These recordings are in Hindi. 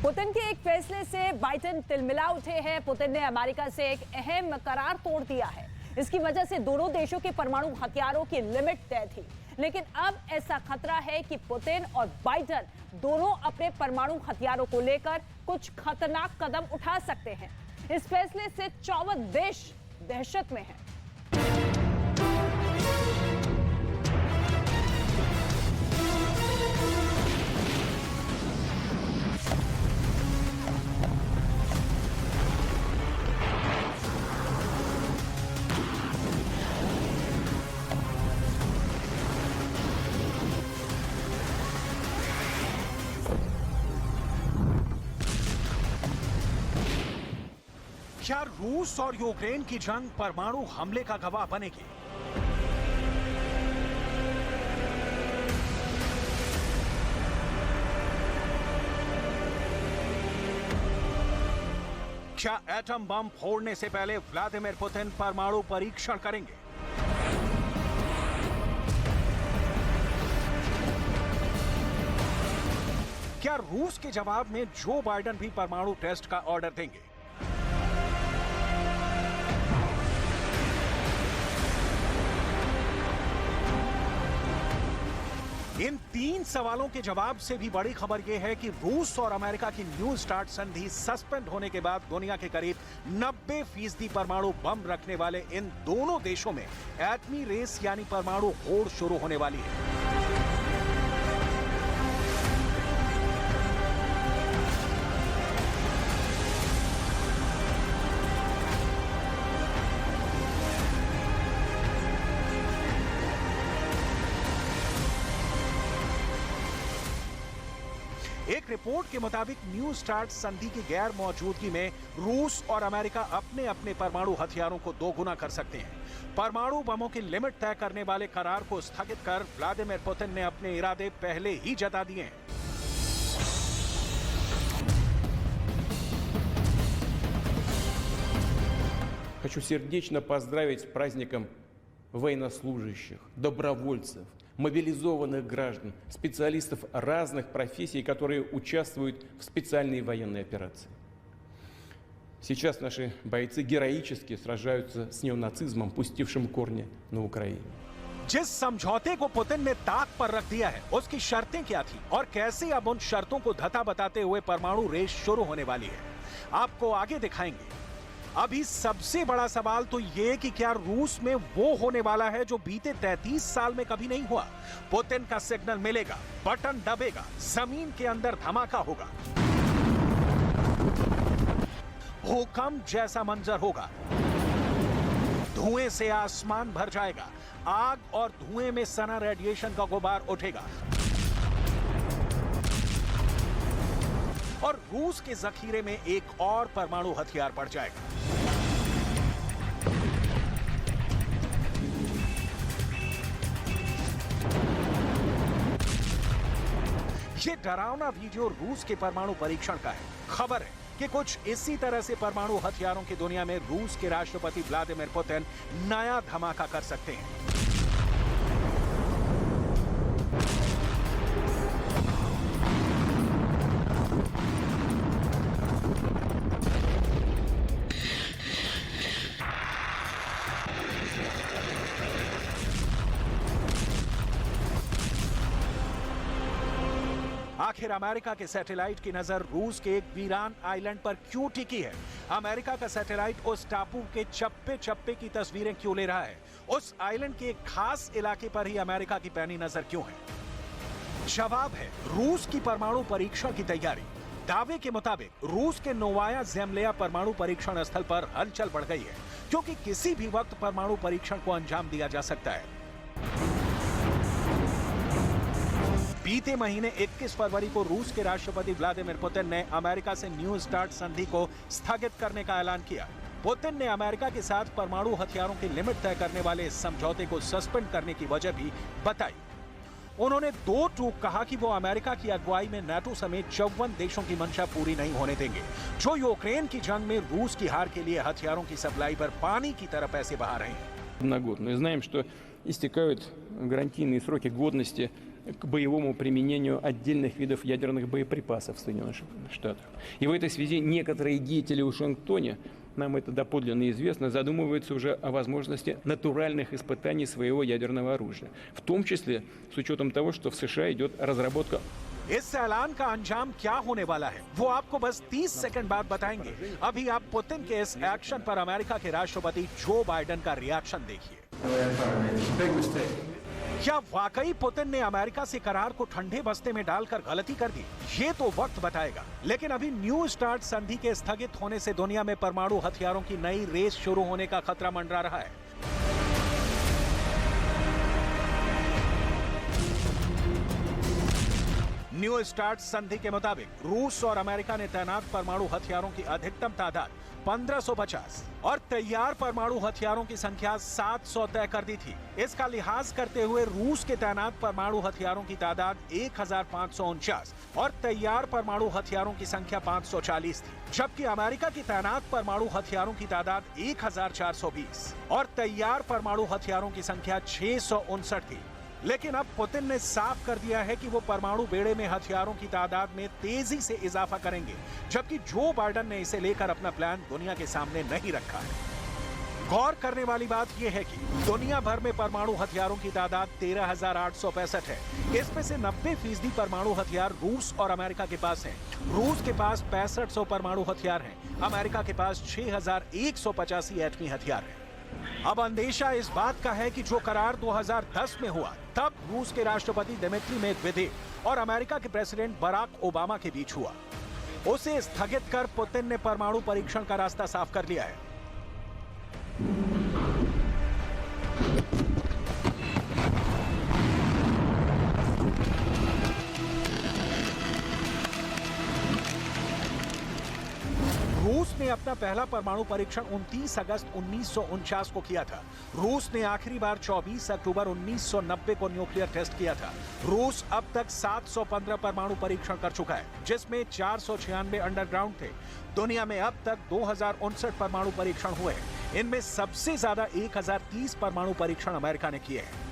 पुतिन के एक फैसले से बाइडेन तिलमिला उठे हैं। पुतिन ने अमेरिका से एक अहम करार तोड़ दिया है। इसकी वजह से दोनों देशों के परमाणु हथियारों की लिमिट तय थी, लेकिन अब ऐसा खतरा है कि पुतिन और बाइडेन दोनों अपने परमाणु हथियारों को लेकर कुछ खतरनाक कदम उठा सकते हैं। इस फैसले से 54 देश दहशत में हैं। क्या रूस और यूक्रेन की जंग परमाणु हमले का गवाह बनेगी? क्या एटम बम फोड़ने से पहले व्लादिमीर पुतिन परमाणु परीक्षण करेंगे? क्या रूस के जवाब में जो बाइडेन भी परमाणु टेस्ट का ऑर्डर देंगे? इन तीन सवालों के जवाब से भी बड़ी खबर यह है कि रूस और अमेरिका की न्यू स्टार्ट संधि सस्पेंड होने के बाद दुनिया के करीब 90% परमाणु बम रखने वाले इन दोनों देशों में एटमी रेस यानी परमाणु होड़ शुरू होने वाली है। एक रिपोर्ट के मुताबिक न्यू स्टार्ट संधि की गैर मौजूदगी में रूस और अमेरिका अपने अपने परमाणु हथियारों को दोगुना कर सकते हैं। परमाणु बमों की लिमिट तय करने वाले करार को स्थगित कर व्लादिमीर पुतिन ने अपने इरादे पहले ही जता दिए हैं। Хочу сердечно поздравить с праздником военнослужащих, добровольцев, мобилизованных граждан, специалистов разных профессий, которые участвуют в специальной военной операции. Сейчас наши бойцы героически сражаются с неонацизмом, пустившим корни на Украине. जिस समझौते को पुतिन ने ताक पर रख दिया है, उसकी शर्तें क्या थी और कैसे अब उन शर्तों को धता बताते हुए परमाणु रेस शुरू होने वाली है, आपको आगे दिखाएंगे। अभी सबसे बड़ा सवाल तो यह कि क्या रूस में वो होने वाला है जो बीते 33 साल में कभी नहीं हुआ। पुतिन का सिग्नल मिलेगा, बटन दबेगा, जमीन के अंदर धमाका होगा, भूकंप जैसा मंजर होगा, धुएं से आसमान भर जाएगा, आग और धुएं में सना रेडिएशन का गुबार उठेगा और रूस के जखीरे में एक और परमाणु हथियार पड़ जाएगा। ये डरावना वीडियो रूस के परमाणु परीक्षण का है। खबर है कि कुछ इसी तरह से परमाणु हथियारों की दुनिया में रूस के राष्ट्रपति व्लादिमीर पुतिन नया धमाका कर सकते हैं। आखिर अमेरिका के सैटेलाइट की नजर रूस के एक वीरान आइलैंड पर क्यों टिकी है? अमेरिका का सैटेलाइट उस टापू के चप्पे चप्पे की तस्वीरें क्यों ले रहा है? उस आइलैंड के एक खास इलाके पर ही अमेरिका की पैनी नजर क्यों है? जवाब है रूस की परमाणु परीक्षण की तैयारी। दावे के मुताबिक रूस के नोवाया ज़ेमलिया परमाणु परीक्षण स्थल पर हलचल बढ़ गई है, क्योंकि किसी भी वक्त परमाणु परीक्षण को अंजाम दिया जा सकता है। बीते महीने 21 फरवरी को रूस के राष्ट्रपति व्लादिमीर पुतिन ने अमेरिका से न्यू स्टार्ट संधि को स्थगित करने का ऐलान किया। पुतिन ने अमेरिका के साथ परमाणु हथियारों की लिमिट तय करने वाले इस समझौते को सस्पेंड करने की वजह भी बताई। उन्होंने दो टूक कहा कि वो अमेरिका की अगुवाई में नाटो समेत 54 देशों की मंशा पूरी नहीं होने देंगे, जो यूक्रेन की जंग में रूस की हार के लिए हथियारों की सप्लाई पर पानी की तरह पैसे बहा रहे हैं। На год. Мы знаем, что истекают гарантийные сроки годности к боевому применению отдельных видов ядерных боеприпасов в Соединенных Штатах. И в этой связи некоторые деятели в Вашингтоне, нам это доподлинно известно, задумываются уже о возможности натуральных испытаний своего ядерного оружия, в том числе с учетом того, что в США идет разработка. इस ऐलान का अंजाम क्या होने वाला है वो आपको बस 30 सेकंड बाद बताएंगे। अभी आप पुतिन के इस एक्शन पर अमेरिका के राष्ट्रपति जो बाइडेन का रिएक्शन देखिए। क्या वाकई पुतिन ने अमेरिका से करार को ठंडे बस्ते में डालकर गलती कर दी? ये तो वक्त बताएगा। लेकिन अभी न्यू स्टार्ट संधि के स्थगित होने से दुनिया में परमाणु हथियारों की नई रेस शुरू होने का खतरा मंडरा रहा है। न्यू स्टार्ट संधि के मुताबिक रूस और अमेरिका ने तैनात परमाणु हथियारों की अधिकतम तादाद 1550 और तैयार परमाणु हथियारों की संख्या 700 तय कर दी थी। इसका लिहाज करते हुए रूस के तैनात परमाणु हथियारों की तादाद 1549 और तैयार परमाणु हथियारों की संख्या 540 थी, जबकि अमेरिका की तैनात परमाणु हथियारों की तादाद 1420 और तैयार परमाणु हथियारों की संख्या 659 थी। लेकिन अब पुतिन ने साफ कर दिया है कि वो परमाणु बेड़े में हथियारों की तादाद में तेजी से इजाफा करेंगे, जबकि जो बाइडेन ने इसे लेकर अपना प्लान दुनिया के सामने नहीं रखा है। गौर करने वाली बात यह है कि दुनिया भर में परमाणु हथियारों की तादाद 13,865 है। इसमें से 90% परमाणु हथियार रूस और अमेरिका के पास हैं। रूस के पास 6500 परमाणु हथियार हैं, अमेरिका के पास 6,185 एटमी हथियार हैं। अब अंदेशा इस बात का है कि जो करार 2010 में हुआ, तब रूस के राष्ट्रपति दिमित्री मेदवेदेव और अमेरिका के प्रेसिडेंट बराक ओबामा के बीच हुआ, उसे स्थगित कर पुतिन ने परमाणु परीक्षण का रास्ता साफ कर लिया है। रूस ने अपना पहला परमाणु परीक्षण 29 अगस्त 1949 को किया था। रूस ने आखिरी बार 24 अक्टूबर 1990 को न्यूक्लियर टेस्ट किया था। रूस अब तक 715 परमाणु परीक्षण कर चुका है, जिसमें 496 अंडरग्राउंड थे। दुनिया में अब तक 2059 परमाणु परीक्षण हुए हैं। इनमें सबसे ज्यादा 1030 परमाणु परीक्षण अमेरिका ने किए हैं।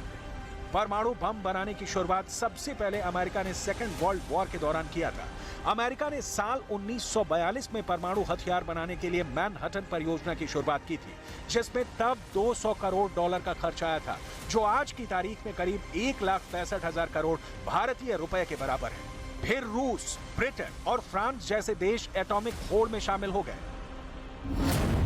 परमाणु बम बनाने की शुरुआत सबसे पहले अमेरिका ने सेकेंड वर्ल्ड वॉर के दौरान किया था। अमेरिका ने साल 1942 में परमाणु हथियार बनाने के लिए मैनहट्टन परियोजना की शुरुआत की थी, जिसमें तब $200 करोड़ का खर्च आया था, जो आज की तारीख में करीब 1,65,000 करोड़ भारतीय रुपए के बराबर है। फिर रूस, ब्रिटेन और फ्रांस जैसे देश एटॉमिक होड़ में शामिल हो गए।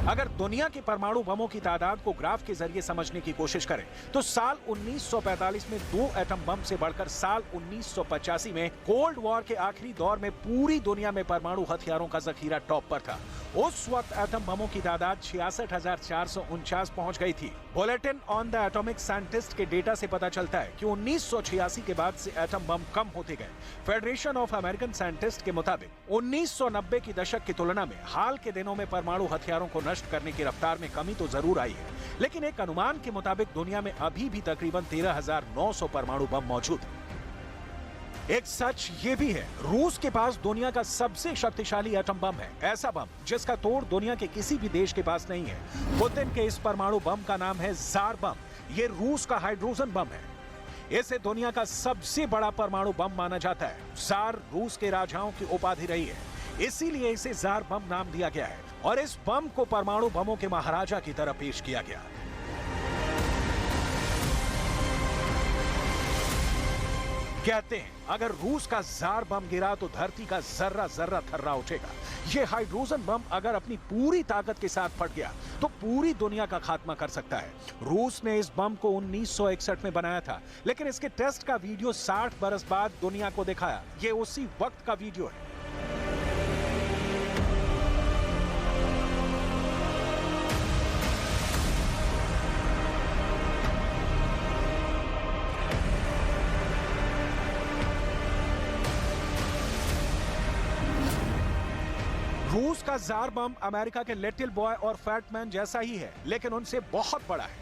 अगर दुनिया के परमाणु बमों की तादाद को ग्राफ के जरिए समझने की कोशिश करें, तो साल 1945 में 2 एटम बम से बढ़कर साल 1985 में कोल्ड वॉर के आखिरी दौर में पूरी दुनिया में परमाणु हथियारों का जखीरा टॉप पर था। उस वक्त एटम बमों की तादाद 66,449 पहुंच गई थी। Bulletin on the atomic scientist के डेटा से पता चलता है कि 1986 के बाद से एटम बम कम होते गए। फेडरेशन ऑफ अमेरिकन साइंटिस्ट के मुताबिक 1990 की दशक की तुलना में हाल के दिनों में परमाणु हथियारों को नष्ट करने की रफ्तार में कमी तो जरूर आई है, लेकिन एक अनुमान के मुताबिक दुनिया में अभी भी तकरीबन 13,900 परमाणु बम मौजूद हैं। एक सच ये भी है, रूस के पास दुनिया का सबसे शक्तिशाली एटम बम है, ऐसा बम जिसका तोड़ दुनिया के किसी भी देश के पास नहीं है। पुतिन के इस परमाणु बम का नाम है जार बम। ये रूस का हाइड्रोजन बम है। इसे दुनिया का सबसे बड़ा परमाणु बम माना जाता है। जार रूस के राजाओं की उपाधि रही है, इसीलिए इसे जार बम नाम दिया गया है और इस बम को परमाणु बमों के महाराजा की तरह पेश किया गया। कहते हैं अगर रूस का जार बम गिरा तो धरती का जर्रा जर्रा थर्रा उठेगा। ये हाइड्रोजन बम अगर अपनी पूरी ताकत के साथ फट गया तो पूरी दुनिया का खात्मा कर सकता है। रूस ने इस बम को 1961 में बनाया था, लेकिन इसके टेस्ट का वीडियो 60 बरस बाद दुनिया को दिखाया। ये उसी वक्त का वीडियो है। रूस का जार बम अमेरिका के लिटिल बॉय और फैट मैन जैसा ही है, लेकिन उनसे बहुत बड़ा है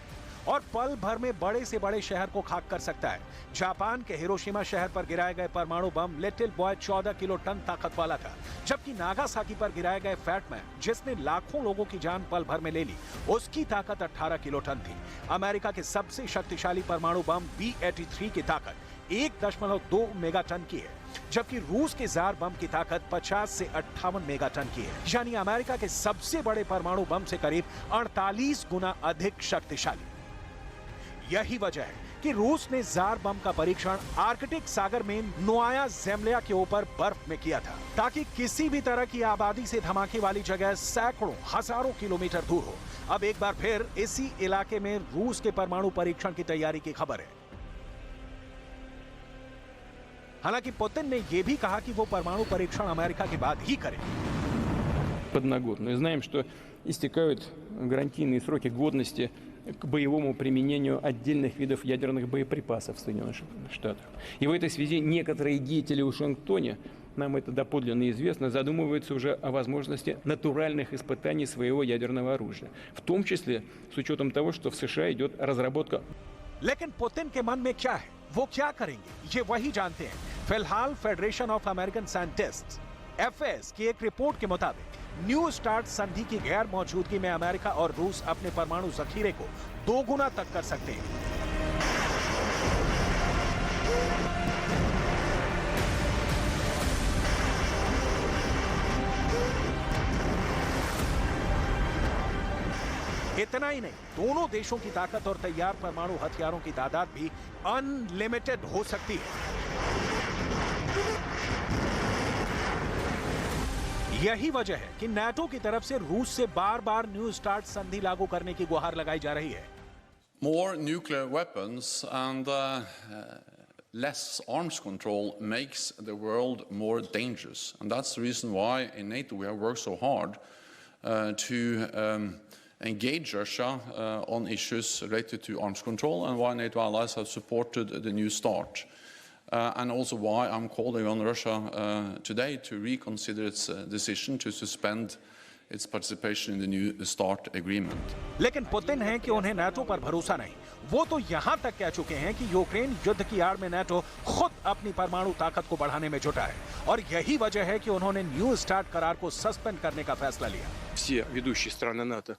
और पल भर में बड़े से बड़े शहर को खाक कर सकता है। जापान के हिरोशिमा शहर पर गिराए गए परमाणु बम लिटिल बॉय 14 किलो टन ताकत वाला था, जबकि नागासाकी पर गिराए गए फैट मैन, जिसने लाखों लोगों की जान पल भर में ले ली, उसकी ताकत 18 किलो टन थी। अमेरिका के सबसे शक्तिशाली परमाणु बम B-83 की ताकत 1.2 मेगाटन की है, जबकि रूस के जार बम की ताकत 50 से 58 मेगाटन की है, यानी अमेरिका के सबसे बड़े परमाणु बम से करीब 48 गुना अधिक शक्तिशाली। यही वजह है कि रूस ने जार बम का परीक्षण आर्कटिक सागर में नोवाया ज़ेम्ल्या के ऊपर बर्फ में किया था, ताकि किसी भी तरह की आबादी से धमाके वाली जगह सैकड़ों हजारों किलोमीटर दूर हो। अब एक बार फिर इसी इलाके में रूस के परमाणु परीक्षण की तैयारी की खबर है। हालांकि पुतिन ने यह भी कहा कि वो परमाणु परीक्षण अमेरिका के बाद ही करेंगे। Подноготную. Знаем, что истекают гарантийные сроки годности к боевому применению отдельных видов ядерных боеприпасов в Соединенных Штатах. И в этой связи некоторые деятели в Вашингтоне, нам это доподлинно известно, задумываются уже о возможности натуральных испытаний своего ядерного оружия. В том числе с учетом того, что в США идет разработка. लेकिन पुतिन के मन में क्या है, वो क्या करेंगे, ये वही जानते हैं। फिलहाल federation of American scientists FAS की एक रिपोर्ट के मुताबिक न्यू स्टार्ट संधि की गैर मौजूदगी में अमेरिका और रूस अपने परमाणु जखीरे को 2 गुना तक कर सकते हैं। इतना ही नहीं, दोनों देशों की ताकत और तैयार परमाणु हथियारों की तादाद भी अनलिमिटेड हो सकती है। यही वजह है कि नाटो की तरफ से रूस से बार-बार न्यू स्टार्ट संधि लागू करने की गुहार लगाई जा रही है। More nuclear weapons and less arms control makes the world more dangerous, and that's the reason why in NATO we have worked so hard to engage Russia on issues related to arms control, and why NATO allies have supported the New Start. And also why I'm calling on Russia today to reconsider its decision to suspend its participation in the New Start agreement. लेकिन पुतिन है कि उन्हें नाटो पर भरोसा नहीं। वो तो यहां तक कह चुके हैं कि यूक्रेन युद्ध की आड़ में नाटो खुद अपनी परमाणु ताकत को बढ़ाने में जुटा है, और यही वजह है कि उन्होंने न्यू स्टार्ट करार को सस्पेंड करने का फैसला लिया। Все ведущие страны НАТО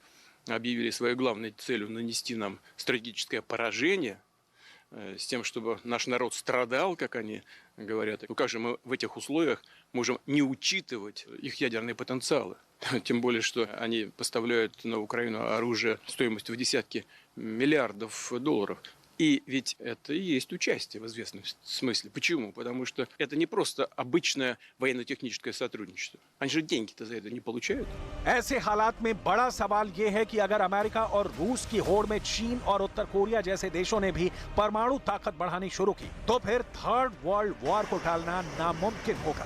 объявили своей главной целью нанести нам стратегическое поражение, с тем, чтобы наш народ страдал, как они говорят. Ну как же мы в этих условиях можем не учитывать их ядерные потенциалы? Тем более, что они поставляют на Украину оружие стоимостью в десятки миллиардов долларов. И ведь это и есть участие в известном смысле. Почему? Потому что это не просто обычное военно-техническое сотрудничество. Они же деньги-то за это не получают. ऐसे हालात में बड़ा सवाल यह है कि अगर अमेरिका और रूस की होड़ में चीन और उत्तर कोरिया जैसे देशों ने भी परमाणु ताकत बढ़ानी शुरू की, तो फिर थर्ड वर्ल्ड वॉर को टालना नामुमकिन होगा।